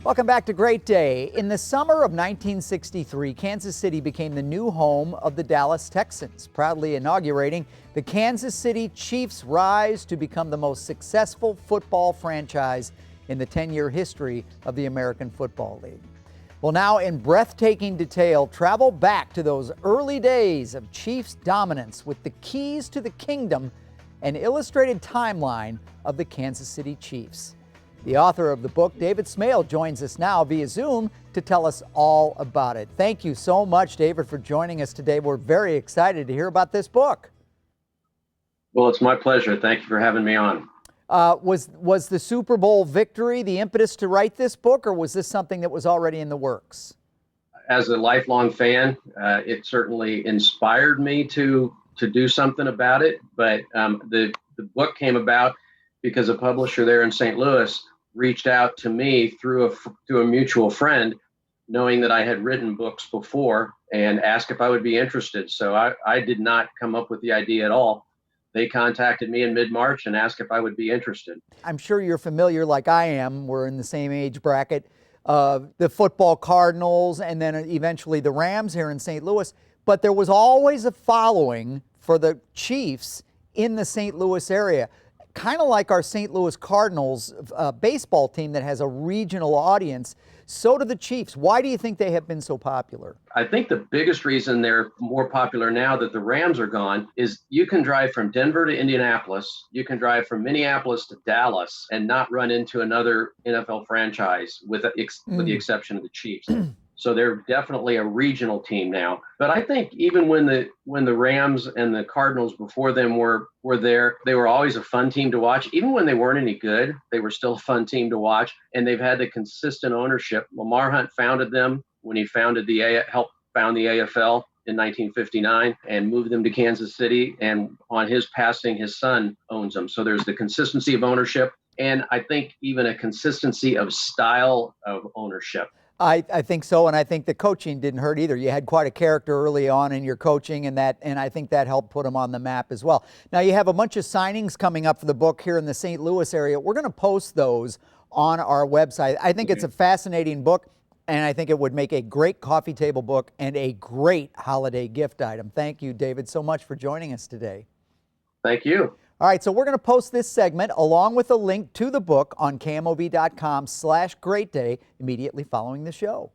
Welcome back to Great Day. In the summer of 1963, Kansas City became the new home of the Dallas Texans, proudly inaugurating the Kansas City Chiefs' rise to become the most successful football franchise in the 10-year history of the American Football League. Well, now in breathtaking detail, travel back to those early days of Chiefs dominance with the keys to the kingdom and illustrated timeline of the Kansas City Chiefs. The author of the book, David Smale, joins us now via Zoom to tell us all about it. Thank you so much, David, for joining us today. We're very excited to hear about this book. Well, it's my pleasure. Thank you for having me on. Was the Super Bowl victory the impetus to write this book, or was this something that was already in the works? As a lifelong fan, it certainly inspired me to do something about it. But the book came about because a publisher there in St. Louis reached out to me through a mutual friend, knowing that I had written books before, and asked if I would be interested. So I did not come up with the idea at all. They contacted me in mid-March and asked if I would be interested. I'm sure you're familiar, like I am, we're in the same age bracket, the football Cardinals and then eventually the Rams here in St. Louis. But there was always a following for the Chiefs in the St. Louis area. Kind of like our St. Louis Cardinals baseball team that has a regional audience, so do the Chiefs. Why do you think they have been so popular? I think the biggest reason they're more popular now that the Rams are gone is you can drive from Denver to Indianapolis, you can drive from Minneapolis to Dallas and not run into another NFL franchise with the exception of the Chiefs. So they're definitely a regional team now. But I think even when the Rams and the Cardinals before them were there, they were always a fun team to watch. Even when they weren't any good, they were still a fun team to watch. And they've had the consistent ownership. Lamar Hunt founded them when he helped found the AFL in 1959 and moved them to Kansas City. And on his passing, his son owns them. So there's the consistency of ownership. And I think even a consistency of style of ownership. I think so, and I think the coaching didn't hurt either. You had quite a character early on in your coaching, and I think that helped put them on the map as well. Now, you have a bunch of signings coming up for the book here in the St. Louis area. We're going to post those on our website. I think it's a fascinating book, and I think it would make a great coffee table book and a great holiday gift item. Thank you, David, so much for joining us today. Thank you. All right, so we're going to post this segment along with a link to the book on KMOV.com/greatday immediately following the show.